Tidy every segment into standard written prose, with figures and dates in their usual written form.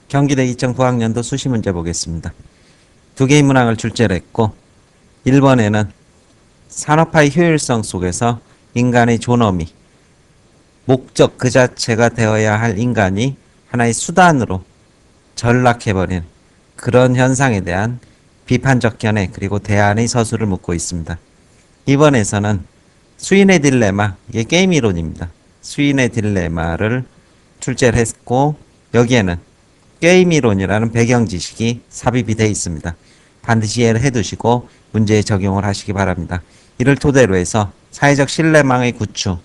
경기대 2009학년도 수시 문제 보겠습니다. 두 개의 문항을 출제를 했고 1번에는 산업화의 효율성 속에서 인간의 존엄이 목적 그 자체가 되어야 할 인간이 하나의 수단으로 전락해버린 그런 현상에 대한 비판적 견해 그리고 대안의 서술을 묻고 있습니다. 2번에서는 수인의 딜레마, 이게 게임 이론입니다. 수인의 딜레마를 출제를 했고 여기에는 게임 이론이라는 배경 지식이 삽입이 되어 있습니다. 반드시 이해를 해두시고 문제에 적용을 하시기 바랍니다. 이를 토대로 해서 사회적 신뢰망의 구축,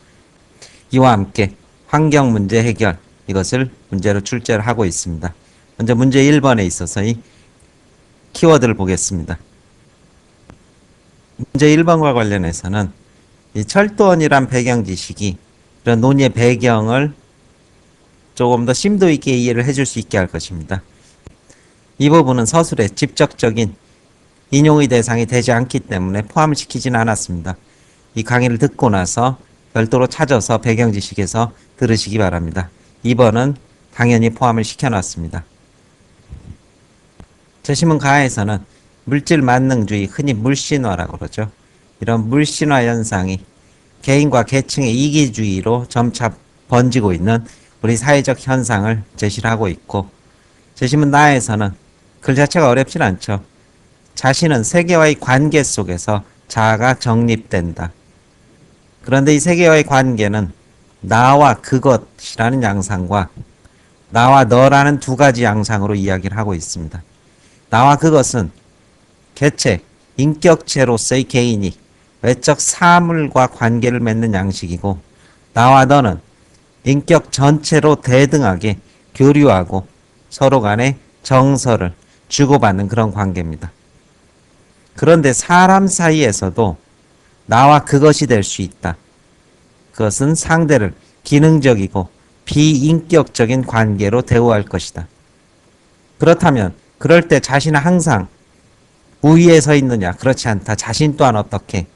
이와 함께 환경 문제 해결, 이것을 문제로 출제를 하고 있습니다. 먼저 문제 1번에 있어서의 키워드를 보겠습니다. 문제 1번과 관련해서는 이 철도원이란 배경 지식이 이런 논의의 배경을 조금 더 심도 있게 이해를 해줄 수 있게 할 것입니다. 이 부분은 서술에 직접적인 인용의 대상이 되지 않기 때문에 포함을 시키지는 않았습니다. 이 강의를 듣고 나서 별도로 찾아서 배경 지식에서 들으시기 바랍니다. 2번은 당연히 포함을 시켜놨습니다. 제시문 가에서는 물질 만능주의, 흔히 물신화라고 그러죠. 이런 물신화 현상이 개인과 계층의 이기주의로 점차 번지고 있는 우리 사회적 현상을 제시를 하고 있고, 제시문 나에서는 글 자체가 어렵진 않죠. 자신은 세계와의 관계 속에서 자아가 정립된다. 그런데 이 세계와의 관계는 나와 그것이라는 양상과 나와 너라는 두 가지 양상으로 이야기를 하고 있습니다. 나와 그것은 개체, 인격체로서의 개인이 외적 사물과 관계를 맺는 양식이고, 나와 너는 인격 전체로 대등하게 교류하고 서로 간에 정서를 주고받는 그런 관계입니다. 그런데 사람 사이에서도 나와 그것이 될 수 있다. 그것은 상대를 기능적이고 비인격적인 관계로 대우할 것이다. 그렇다면 그럴 때 자신은 항상 우위에 서 있느냐? 그렇지 않다. 자신 또한 어떻게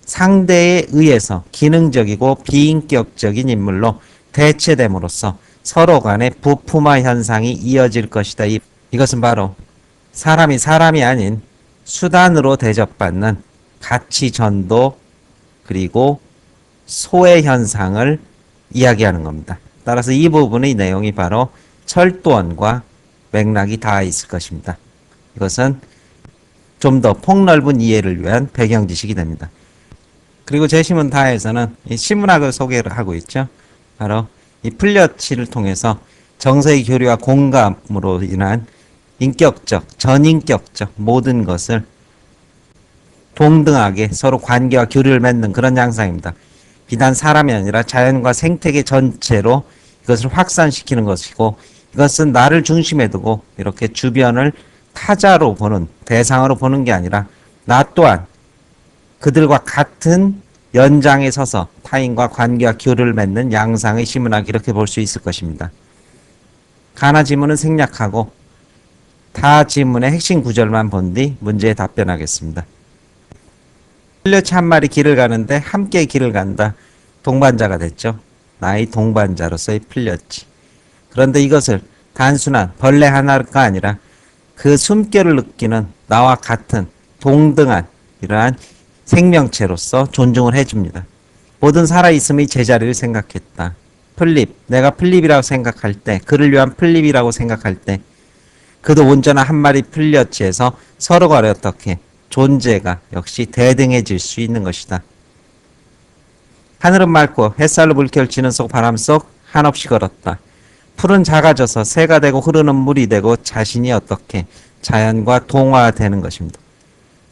상대에 의해서 기능적이고 비인격적인 인물로 대체됨으로써 서로 간의 부품화 현상이 이어질 것이다. 이것은 바로 사람이 아닌 수단으로 대접받는 가치 전도 그리고 소외 현상을 이야기하는 겁니다. 따라서 이 부분의 내용이 바로 철도원과 맥락이 닿아 있을 것입니다. 이것은 좀 더 폭넓은 이해를 위한 배경 지식이 됩니다. 그리고 제시문 다에서는 이 시문학을 소개를 하고 있죠. 바로 이 플려치를 통해서 정서의 교류와 공감으로 인한 인격적, 전인격적 모든 것을 동등하게 서로 관계와 교류를 맺는 그런 양상입니다. 비단 사람이 아니라 자연과 생태계 전체로 이것을 확산시키는 것이고, 이것은 나를 중심에 두고 이렇게 주변을 타자로 보는, 대상으로 보는 게 아니라 나 또한 그들과 같은 연장에 서서 타인과 관계와 교류를 맺는 양상의 시문학, 이렇게 볼 수 있을 것입니다. 가나 지문은 생략하고 타 지문의 핵심 구절만 본 뒤 문제에 답변하겠습니다. 플려치 한 마리 길을 가는데 함께 길을 간다. 동반자가 됐죠. 나의 동반자로서의 플려치. 그런데 이것을 단순한 벌레 하나가 아니라 그 숨결을 느끼는 나와 같은 동등한 이러한 생명체로서 존중을 해줍니다. 모든 살아있음의 제자리를 생각했다. 플립, 내가 플립이라고 생각할 때, 그를 위한 플립이라고 생각할 때 그도 온전한 한 마리 플려치에서 서로 간에 어떻게 존재가 역시 대등해질 수 있는 것이다. 하늘은 맑고 햇살로 물결치는 속 바람 속 한없이 걸었다. 풀은 작아져서 새가 되고 흐르는 물이 되고 자신이 어떻게 자연과 동화되는 것입니다.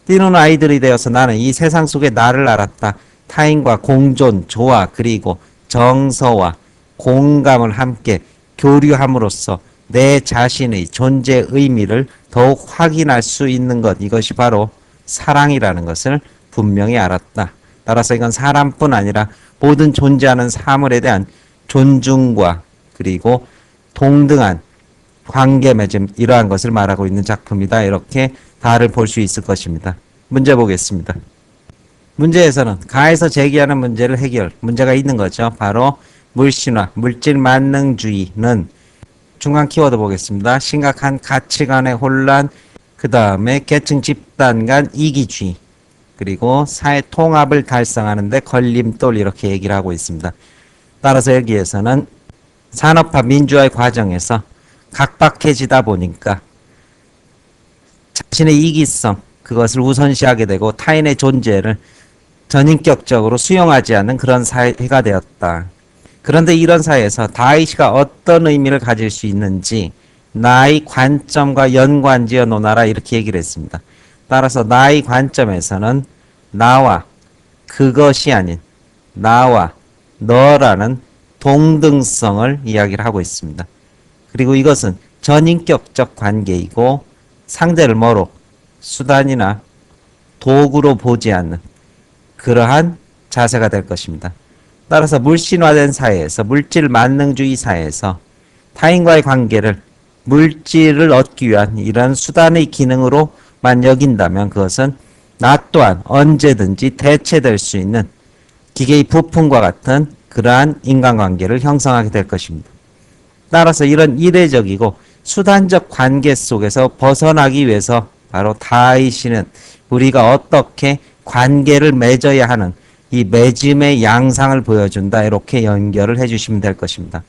뛰는 아이들이 되어서 나는 이 세상 속에 나를 알았다. 타인과 공존, 조화, 그리고 정서와 공감을 함께 교류함으로써 내 자신의 존재 의미를 더욱 확인할 수 있는 것, 이것이 바로 사랑이라는 것을 분명히 알았다. 따라서 이건 사람뿐 아니라 모든 존재하는 사물에 대한 존중과 그리고 동등한 관계 맺음, 이러한 것을 말하고 있는 작품이다. 이렇게 다를 볼 수 있을 것입니다. 문제 보겠습니다. 문제에서는 가에서 제기하는 문제를 문제가 있는 거죠. 바로 물신화, 물질 만능주의는 중간 키워드 보겠습니다. 심각한 가치관의 혼란, 그 다음에 계층 집단 간 이기주의, 그리고 사회 통합을 달성하는데 걸림돌 이렇게 얘기를 하고 있습니다. 따라서 여기에서는 산업화 민주화의 과정에서 각박해지다 보니까 자신의 이기성, 그것을 우선시하게 되고 타인의 존재를 전인격적으로 수용하지 않는 그런 사회가 되었다. 그런데 이런 사회에서 다윗이가 어떤 의미를 가질 수 있는지 나의 관점과 연관지어 놓아라 이렇게 얘기를 했습니다. 따라서 나의 관점에서는 나와 그것이 아닌 나와 너라는 동등성을 이야기를 하고 있습니다. 그리고 이것은 전인격적 관계이고 상대를 뭐로 수단이나 도구로 보지 않는 그러한 자세가 될 것입니다. 따라서 물신화된 사회에서 물질 만능주의 사회에서 타인과의 관계를 물질을 얻기 위한 이런 수단의 기능으로만 여긴다면 그것은 나 또한 언제든지 대체될 수 있는 기계의 부품과 같은 그러한 인간관계를 형성하게 될 것입니다. 따라서 이런 이례적이고 수단적 관계 속에서 벗어나기 위해서 바로 다윗이는 우리가 어떻게 관계를 맺어야 하는 이 맺음의 양상을 보여준다 이렇게 연결을 해주시면 될 것입니다.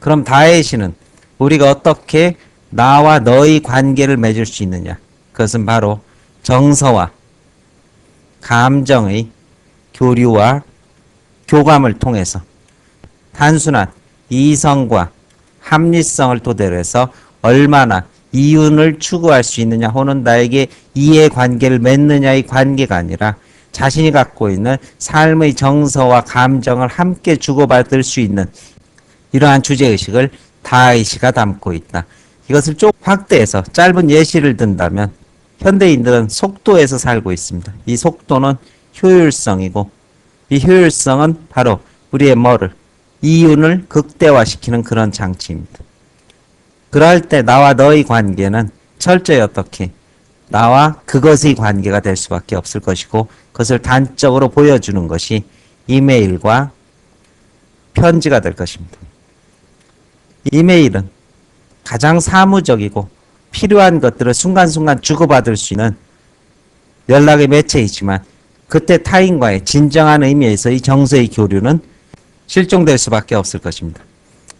그럼 다윗이는 우리가 어떻게 나와 너의 관계를 맺을 수 있느냐? 그것은 바로 정서와 감정의 교류와 교감을 통해서 단순한 이성과 합리성을 토대로 해서 얼마나 이윤을 추구할 수 있느냐 혹은 나에게 이해관계를 맺느냐의 관계가 아니라 자신이 갖고 있는 삶의 정서와 감정을 함께 주고받을 수 있는 이러한 주제의식을 다윗이가 담고 있다. 이것을 좀 확대해서 짧은 예시를 든다면 현대인들은 속도에서 살고 있습니다. 이 속도는 효율성이고 이 효율성은 바로 우리의 뭐를 이윤을 극대화시키는 그런 장치입니다. 그럴 때 나와 너의 관계는 철저히 어떻게 나와 그것의 관계가 될 수밖에 없을 것이고 그것을 단적으로 보여주는 것이 이메일과 편지가 될 것입니다. 이메일은 가장 사무적이고 필요한 것들을 순간순간 주고받을 수 있는 연락의 매체이지만 그때 타인과의 진정한 의미에서의 정서의 교류는 실종될 수밖에 없을 것입니다.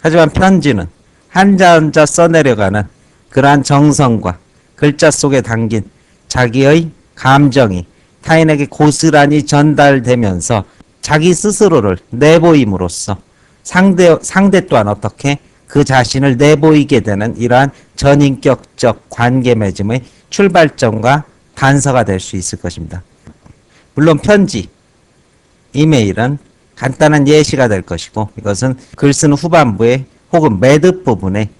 하지만 편지는 한자 한자 써내려가는 그러한 정성과 글자 속에 담긴 자기의 감정이 타인에게 고스란히 전달되면서 자기 스스로를 내보임으로써 상대 또한 어떻게 그 자신을 내보이게 되는 이러한 전인격적 관계 맺음의 출발점과 단서가 될 수 있을 것입니다. 물론 편지, 이메일은 간단한 예시가 될 것이고 이것은 글 쓰는 후반부에 혹은 매듭 부분에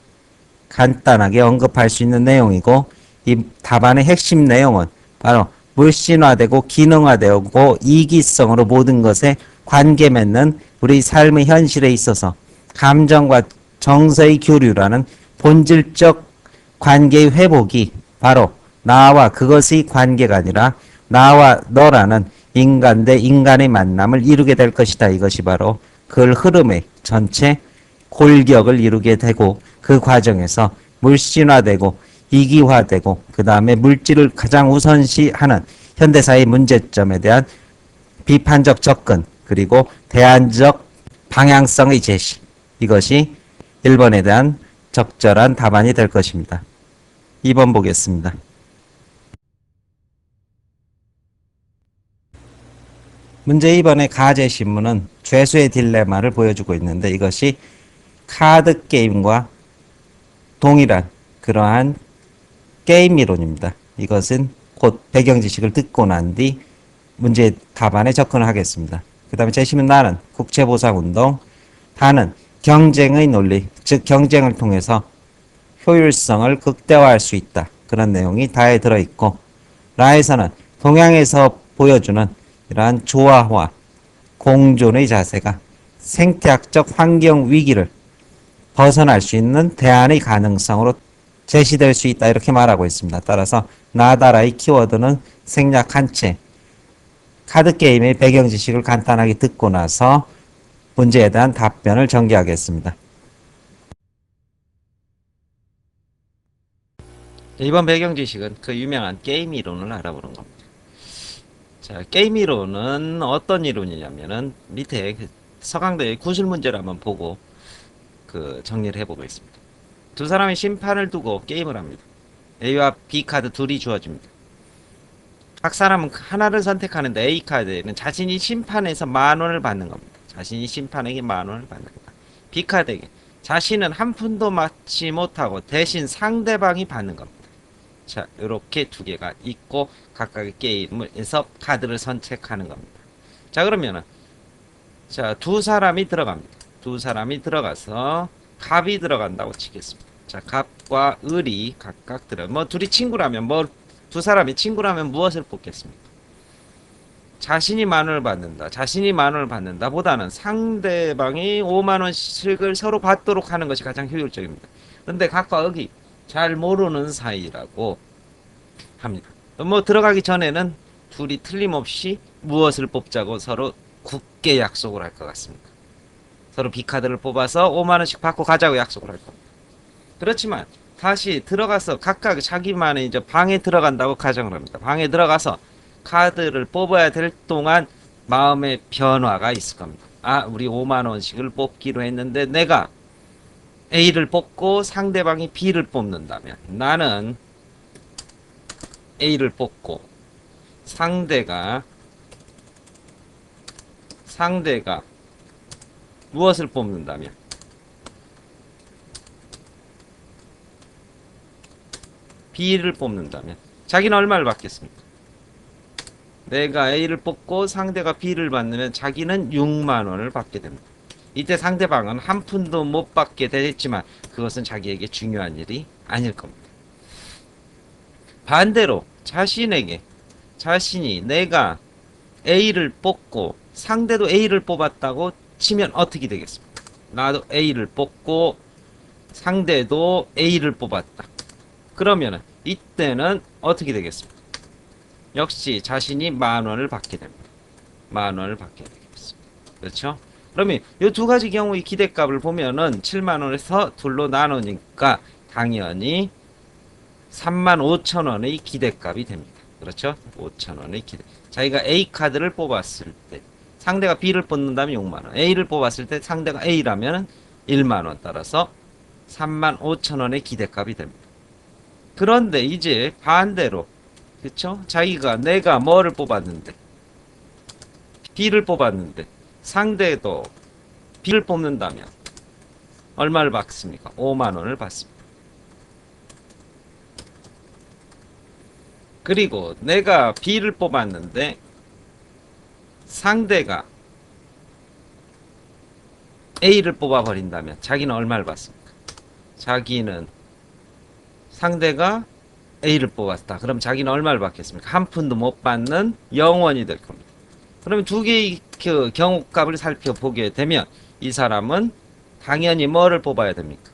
간단하게 언급할 수 있는 내용이고 이 답안의 핵심 내용은 바로 물신화되고 기능화되고 이기성으로 모든 것에 관계 맺는 우리 삶의 현실에 있어서 감정과 정서의 교류라는 본질적 관계의 회복이 바로 나와 그것의 관계가 아니라 나와 너라는 인간 대 인간의 만남을 이루게 될 것이다. 이것이 바로 글 흐름의 전체 골격을 이루게 되고 그 과정에서 물신화되고 이기화되고 그 다음에 물질을 가장 우선시하는 현대사의 문제점에 대한 비판적 접근 그리고 대안적 방향성의 제시 이것이 1번에 대한 적절한 답안이 될 것입니다. 2번 보겠습니다. 문제 2번의 가제신문은 죄수의 딜레마를 보여주고 있는데 이것이 카드게임과 동일한 그러한 게임 이론입니다. 이것은 곧 배경지식을 듣고 난 뒤 문제 답안에 접근을 하겠습니다. 그 다음에 제시문 나는 국채보상운동, 다는 경쟁의 논리, 즉 경쟁을 통해서 효율성을 극대화할 수 있다. 그런 내용이 다에 들어있고 라에서는 동양에서 보여주는 이러한 조화와 공존의 자세가 생태학적 환경 위기를 벗어날 수 있는 대안의 가능성으로 제시될 수 있다. 이렇게 말하고 있습니다. 따라서 나다라의 키워드는 생략한 채 카드게임의 배경 지식을 간단하게 듣고 나서 문제에 대한 답변을 전개하겠습니다. 이번 배경 지식은 그 유명한 게임 이론을 알아보는 겁니다. 자, 게임 이론은 어떤 이론이냐면은 밑에 그 서강대의 구술 문제를 한번 보고 그 정리를 해보고 있습니다. 두 사람이 심판을 두고 게임을 합니다. A와 B 카드 둘이 주어집니다. 각 사람은 하나를 선택하는데 A 카드에는 자신이 심판에서 10,000원을 받는 겁니다. 자신이 심판에게 10,000원을 받는 겁니다. B 카드에게 자신은 한 푼도 맞지 못하고 대신 상대방이 받는 겁니다. 자, 이렇게 두 개가 있고 각각의 게임에서 카드를 선택하는 겁니다. 자, 그러면은 자, 두 사람이 들어갑니다. 두 사람이 들어가서 갑이 들어간다고 치겠습니다. 자, 갑과 을이 각각 뭐 둘이 친구라면 두 사람이 친구라면 무엇을 뽑겠습니까? 자신이 10,000원을 받는다. 자신이 10,000원을 받는다 보다는 상대방이 50,000원씩을 서로 받도록 하는 것이 가장 효율적입니다. 근데 각과 을이 잘 모르는 사이라고 합니다. 뭐 들어가기 전에는 둘이 틀림없이 무엇을 뽑자고 서로 굳게 약속을 할 것 같습니다. 서로 B카드를 뽑아서 50,000원씩 받고 가자고 약속을 할 겁니다. 그렇지만 다시 들어가서 각각 자기만의 이제 방에 들어간다고 가정을 합니다. 방에 들어가서 카드를 뽑아야 될 동안 마음의 변화가 있을 겁니다. 아, 우리 50,000원씩을 뽑기로 했는데 내가 A를 뽑고 상대방이 B를 뽑는다면 나는 A를 뽑고 상대가 무엇을 뽑는다면 B를 뽑는다면 자기는 얼마를 받겠습니까? 내가 A를 뽑고 상대가 B를 받으면 자기는 60,000원을 받게 됩니다. 이때 상대방은 한 푼도 못 받게 되겠지만 그것은 자기에게 중요한 일이 아닐 겁니다. 반대로 자신이 내가 A를 뽑고 상대도 A를 뽑았다고 치면 어떻게 되겠습니까? 나도 A를 뽑고 상대도 A를 뽑았다. 그러면은 이때는 어떻게 되겠습니까? 역시 자신이 10,000원을 받게 됩니다. 10,000원을 받게 되겠습니다. 그렇죠? 그러면 이 두 가지 경우의 기대값을 보면은 70,000원에서 둘로 나누니까 당연히 35,000원의 기대값이 됩니다. 그렇죠? 5,000원의 기대. 자기가 A 카드를 뽑았을 때 상대가 B를 뽑는다면 60,000원, A를 뽑았을 때 상대가 A라면 10,000원, 따라서 35,000원의 기대값이 됩니다. 그런데 이제 반대로, 그쵸? 내가 뭐를 뽑았는데 B를 뽑았는데 상대도 B를 뽑는다면 얼마를 받습니까? 50,000원을 받습니다. 그리고 내가 B를 뽑았는데 상대가 A를 뽑아버린다면 자기는 얼마를 받습니까? 상대가 A를 뽑았다. 그럼 자기는 얼마를 받겠습니까? 한 푼도 못 받는 0원이 될 겁니다. 그러면 두 개의 그 경우값을 살펴보게 되면 이 사람은 당연히 뭐를 뽑아야 됩니까?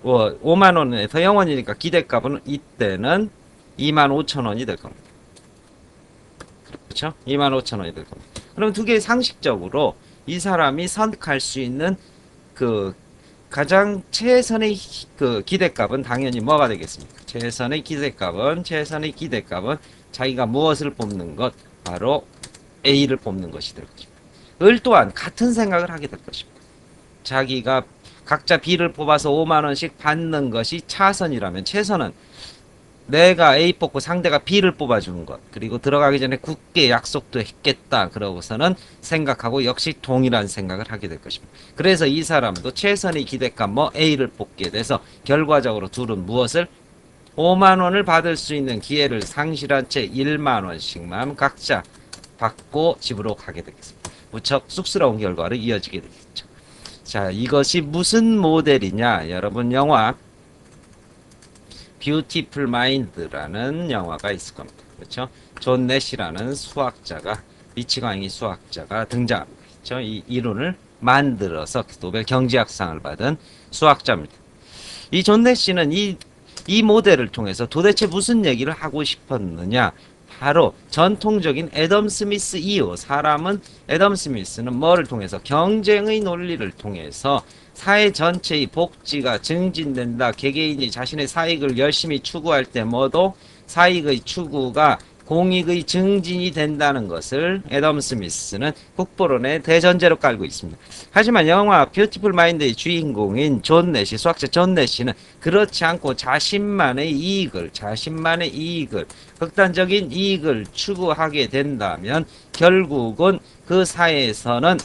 50,000원에서 0원이니까 기대값은 이때는 25,000원이 될 겁니다. 그렇죠? 25,000원이 될 겁니다. 그럼 두 개 상식적으로 이 사람이 선택할 수 있는 그 가장 최선의 그 기대값은 당연히 뭐가 되겠습니까? 최선의 기대값은 자기가 무엇을 뽑는 것? 바로 A를 뽑는 것이 될 것입니다. 을 또한 같은 생각을 하게 될 것입니다. 자기가 각자 B를 뽑아서 50,000원씩 받는 것이 차선이라면 최선은 내가 A 뽑고 상대가 B를 뽑아주는 것, 그리고 들어가기 전에 굳게 약속도 했겠다 그러고서는 생각하고 역시 동일한 생각을 하게 될 것입니다. 그래서 이 사람도 최선의 기대값 A를 뽑게 돼서 결과적으로 둘은 무엇을 50,000원을 받을 수 있는 기회를 상실한 채 10,000원씩만 각자 받고 집으로 가게 되겠습니다. 무척 쑥스러운 결과를 이어지게 되겠죠. 자, 이것이 무슨 모델이냐? 여러분 영화 뷰티풀 마인드라는 영화가 있을 겁니다. 그렇죠? 존 내시라는 미치광이 수학자가 등장합니다. 그렇죠? 이 이론을 만들어서 노벨 경제학상을 받은 수학자입니다. 이 존 내시는 이 모델을 통해서 도대체 무슨 얘기를 하고 싶었느냐? 바로 전통적인 애덤 스미스 이후 사람은 애덤 스미스는 뭐를 통해서 경쟁의 논리를 통해서 사회 전체의 복지가 증진된다. 개개인이 자신의 사익을 열심히 추구할 때 뭐도 사익의 추구가 공익의 증진이 된다는 것을 애덤 스미스는 국보론의 대전제로 깔고 있습니다. 하지만 영화 뷰티풀 마인드의 주인공인 존 내시, 수학자 존 내시는 그렇지 않고 자신만의 이익을, 극단적인 이익을 추구하게 된다면 결국은 그 사회에서는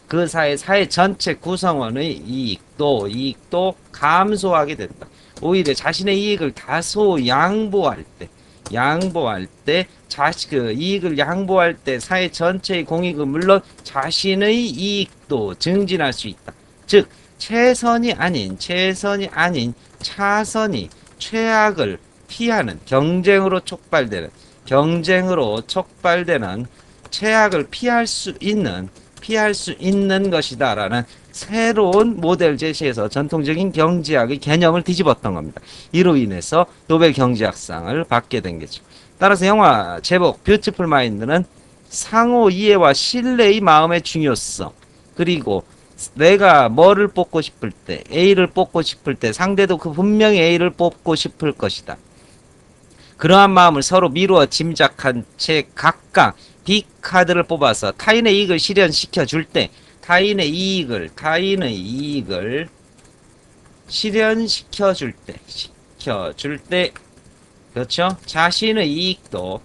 그 사회 전체 구성원의 이익도 감소하게 된다. 오히려 자신의 이익을 다소 양보할 때, 그 이익을 양보할 때 사회 전체의 공익은 물론 자신의 이익도 증진할 수 있다. 즉, 최선이 아닌 차선이 최악을 피하는 경쟁으로 촉발되는 최악을 피할 수 있는 것이다라는 새로운 모델 제시에서 전통적인 경제학의 개념을 뒤집었던 겁니다. 이로 인해서 노벨 경제학상을 받게 된 거죠. 따라서 영화 제목 뷰티풀 마인드는 상호 이해와 신뢰의 마음의 중요성, 그리고 내가 뭐를 뽑고 싶을 때, A를 뽑고 싶을 때 상대도 그 분명히 A를 뽑고 싶을 것이다. 그러한 마음을 서로 미루어 짐작한 채 각각 B카드를 뽑아서 타인의 이익을 실현시켜 줄 때, 타인의 이익을 실현시켜 줄 때, 그렇죠? 자신의 이익도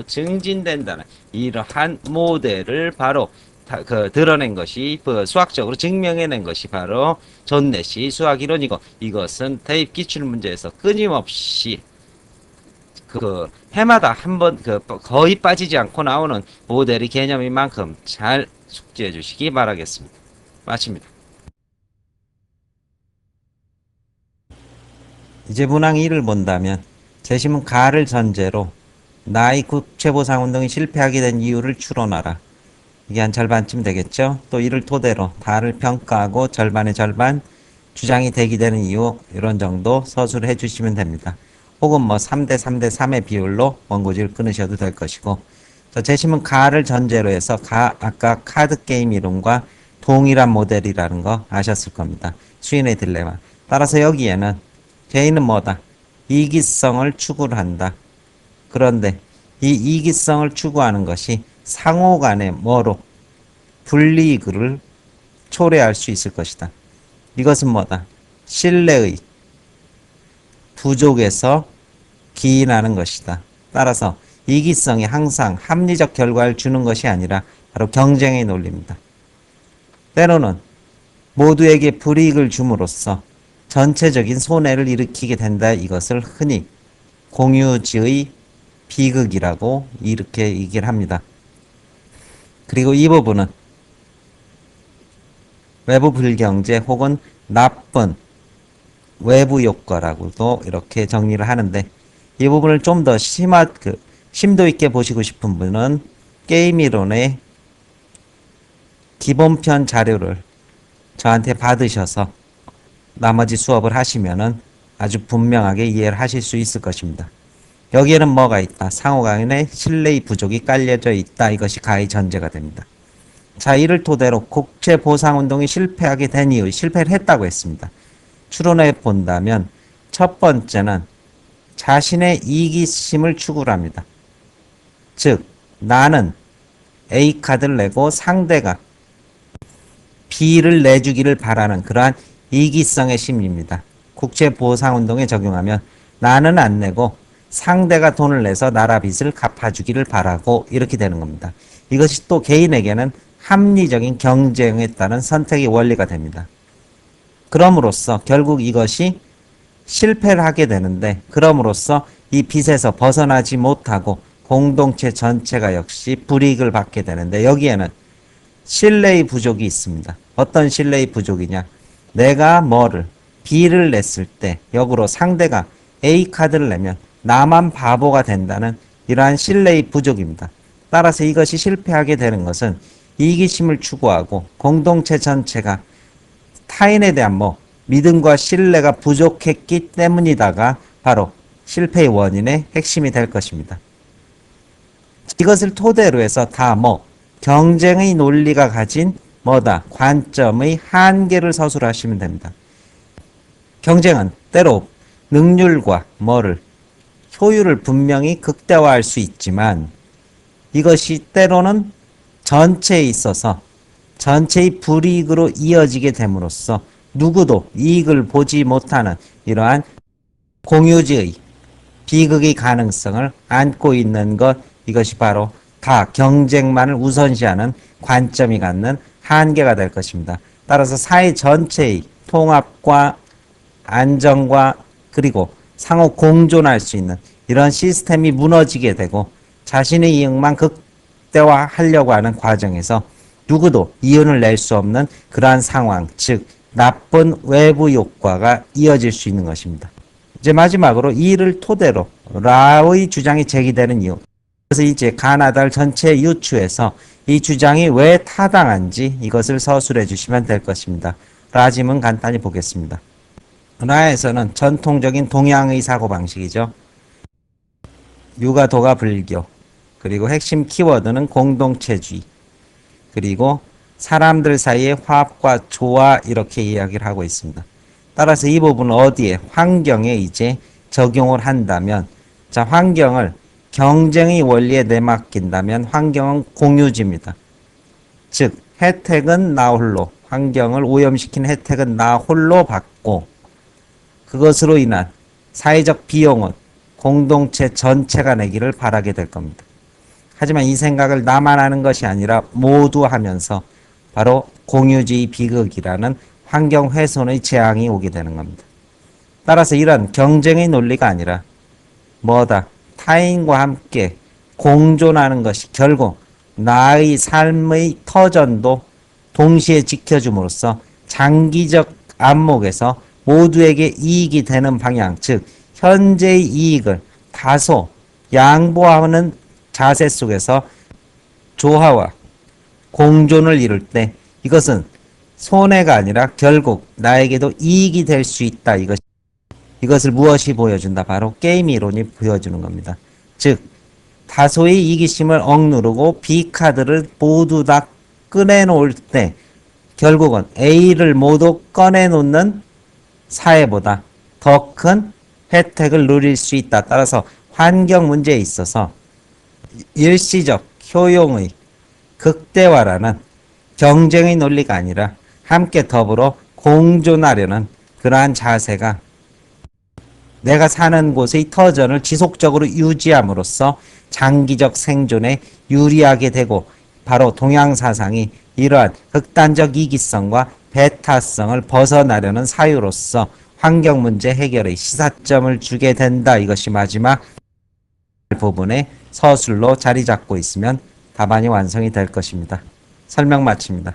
증진된다는 이러한 모델을 바로 드러낸 것이, 수학적으로 증명해낸 것이 바로 존 내시 수학 이론이고, 이것은 대입 기출 문제에서 끊임없이 해마다 한번 거의 빠지지 않고 나오는 모델의 개념인 만큼 잘 숙지해 주시기 바라겠습니다. 마칩니다. 이제 문항 1을 본다면, 재심은 가를 전제로 나의 국채보상운동이 실패하게 된 이유를 추론하라. 이게 한 절반쯤 되겠죠. 또 이를 토대로 다를 평가하고 절반의 절반 주장이 대기되는 이유, 이런 정도 서술을 해주시면 됩니다. 혹은 뭐 3대 3대 3의 비율로 원고지를 끊으셔도 될 것이고, 재심은 가를 전제로 해서 아까 카드 게임 이론과 동일한 모델이라는 거 아셨을 겁니다. 수인의 딜레마. 따라서 여기에는 개인은 뭐다? 이기성을 추구를 한다. 그런데 이 이기성을 추구하는 것이 상호 간의 뭐로? 불이익을 초래할 수 있을 것이다. 이것은 뭐다? 신뢰의 부족에서 기인하는 것이다. 따라서 이기성이 항상 합리적 결과를 주는 것이 아니라 바로 경쟁의 논리입니다. 때로는 모두에게 불이익을 줌으로써 전체적인 손해를 일으키게 된다. 이것을 흔히 공유지의 비극이라고 이렇게 얘기를 합니다. 그리고 이 부분은 외부 불경제 혹은 나쁜 외부 효과라고도 이렇게 정리를 하는데, 이 부분을 좀 더 심도 있게 보시고 싶은 분은 게임이론의 기본편 자료를 저한테 받으셔서 나머지 수업을 하시면은 아주 분명하게 이해를 하실 수 있을 것입니다. 여기에는 뭐가 있다? 상호간의 신뢰의 부족이 깔려져 있다. 이것이 가의 전제가 됩니다. 자, 이를 토대로 국채보상운동이 실패하게 된 이유, 실패를 했다고 했습니다. 추론해 본다면 첫 번째는 자신의 이기심을 추구를 합니다. 즉, 나는 A카드를 내고 상대가 B를 내주기를 바라는 그러한 이기성의 심리입니다. 국채보상운동에 적용하면 나는 안 내고 상대가 돈을 내서 나라 빚을 갚아주기를 바라고 이렇게 되는 겁니다. 이것이 또 개인에게는 합리적인 경쟁에 따른 선택의 원리가 됩니다. 그럼으로써 결국 이것이 실패를 하게 되는데, 그럼으로써 이 빚에서 벗어나지 못하고 공동체 전체가 역시 불이익을 받게 되는데, 여기에는 신뢰의 부족이 있습니다. 어떤 신뢰의 부족이냐? 내가 B를 냈을 때 역으로 상대가 A카드를 내면 나만 바보가 된다는 이러한 신뢰의 부족입니다. 따라서 이것이 실패하게 되는 것은 이기심을 추구하고 공동체 전체가 타인에 대한 믿음과 신뢰가 부족했기 때문이다가 바로 실패의 원인의 핵심이 될 것입니다. 이것을 토대로 해서 다 경쟁의 논리가 가진 관점의 한계를 서술하시면 됩니다. 경쟁은 때로 능률과 효율을 분명히 극대화할 수 있지만 이것이 때로는 전체에 있어서 전체의 불이익으로 이어지게 됨으로써 누구도 이익을 보지 못하는 이러한 공유지의 비극의 가능성을 안고 있는 것, 이것이 바로 다 경쟁만을 우선시하는 관점이 갖는 한계가 될 것입니다. 따라서 사회 전체의 통합과 안정과 그리고 상호 공존할 수 있는 이런 시스템이 무너지게 되고 자신의 이익만 극대화하려고 하는 과정에서 누구도 이윤을 낼 수 없는 그러한 상황, 즉 나쁜 외부 효과가 이어질 수 있는 것입니다. 이제 마지막으로 이를 토대로 라의 주장이 제기되는 이유. 그래서 이제 가나다를 전체 유추해서 이 주장이 왜 타당한지 이것을 서술해 주시면 될 것입니다. 라짐은 간단히 보겠습니다. 라에서는 전통적인 동양의 사고방식이죠. 유가, 도가, 불교, 그리고 핵심 키워드는 공동체주의, 그리고 사람들 사이의 화합과 조화, 이렇게 이야기를 하고 있습니다. 따라서 이 부분은 어디에? 환경에 이제 적용을 한다면, 자, 환경을 경쟁의 원리에 내맡긴다면 환경은 공유지입니다. 즉 혜택은 나 홀로, 환경을 오염시킨 혜택은 나 홀로 받고 그것으로 인한 사회적 비용은 공동체 전체가 내기를 바라게 될 겁니다. 하지만 이 생각을 나만 하는 것이 아니라 모두 하면서 바로 공유주의 비극이라는 환경 훼손의 재앙이 오게 되는 겁니다. 따라서 이런 경쟁의 논리가 아니라 타인과 함께 공존하는 것이 결국 나의 삶의 터전도 동시에 지켜줌으로써 장기적 안목에서 모두에게 이익이 되는 방향, 즉 현재의 이익을 다소 양보하는 자세 속에서 조화와 공존을 이룰 때 이것은 손해가 아니라 결국 나에게도 이익이 될 수 있다. 이것을 무엇이 보여준다? 바로 게임 이론이 보여주는 겁니다. 즉 다소의 이기심을 억누르고 B카드를 모두 다 꺼내놓을 때 결국은 A를 모두 꺼내놓는 사회보다 더 큰 혜택을 누릴 수 있다. 따라서 환경 문제에 있어서 일시적 효용의 극대화라는 경쟁의 논리가 아니라 함께 더불어 공존하려는 그러한 자세가 내가 사는 곳의 터전을 지속적으로 유지함으로써 장기적 생존에 유리하게 되고 바로 동양 사상이 이러한 극단적 이기성과 배타성을 벗어나려는 사유로서 환경 문제 해결의 시사점을 주게 된다. 이것이 마지막 부분의 서술로 자리 잡고 있으면 답안이 완성이 될 것입니다. 설명 마칩니다.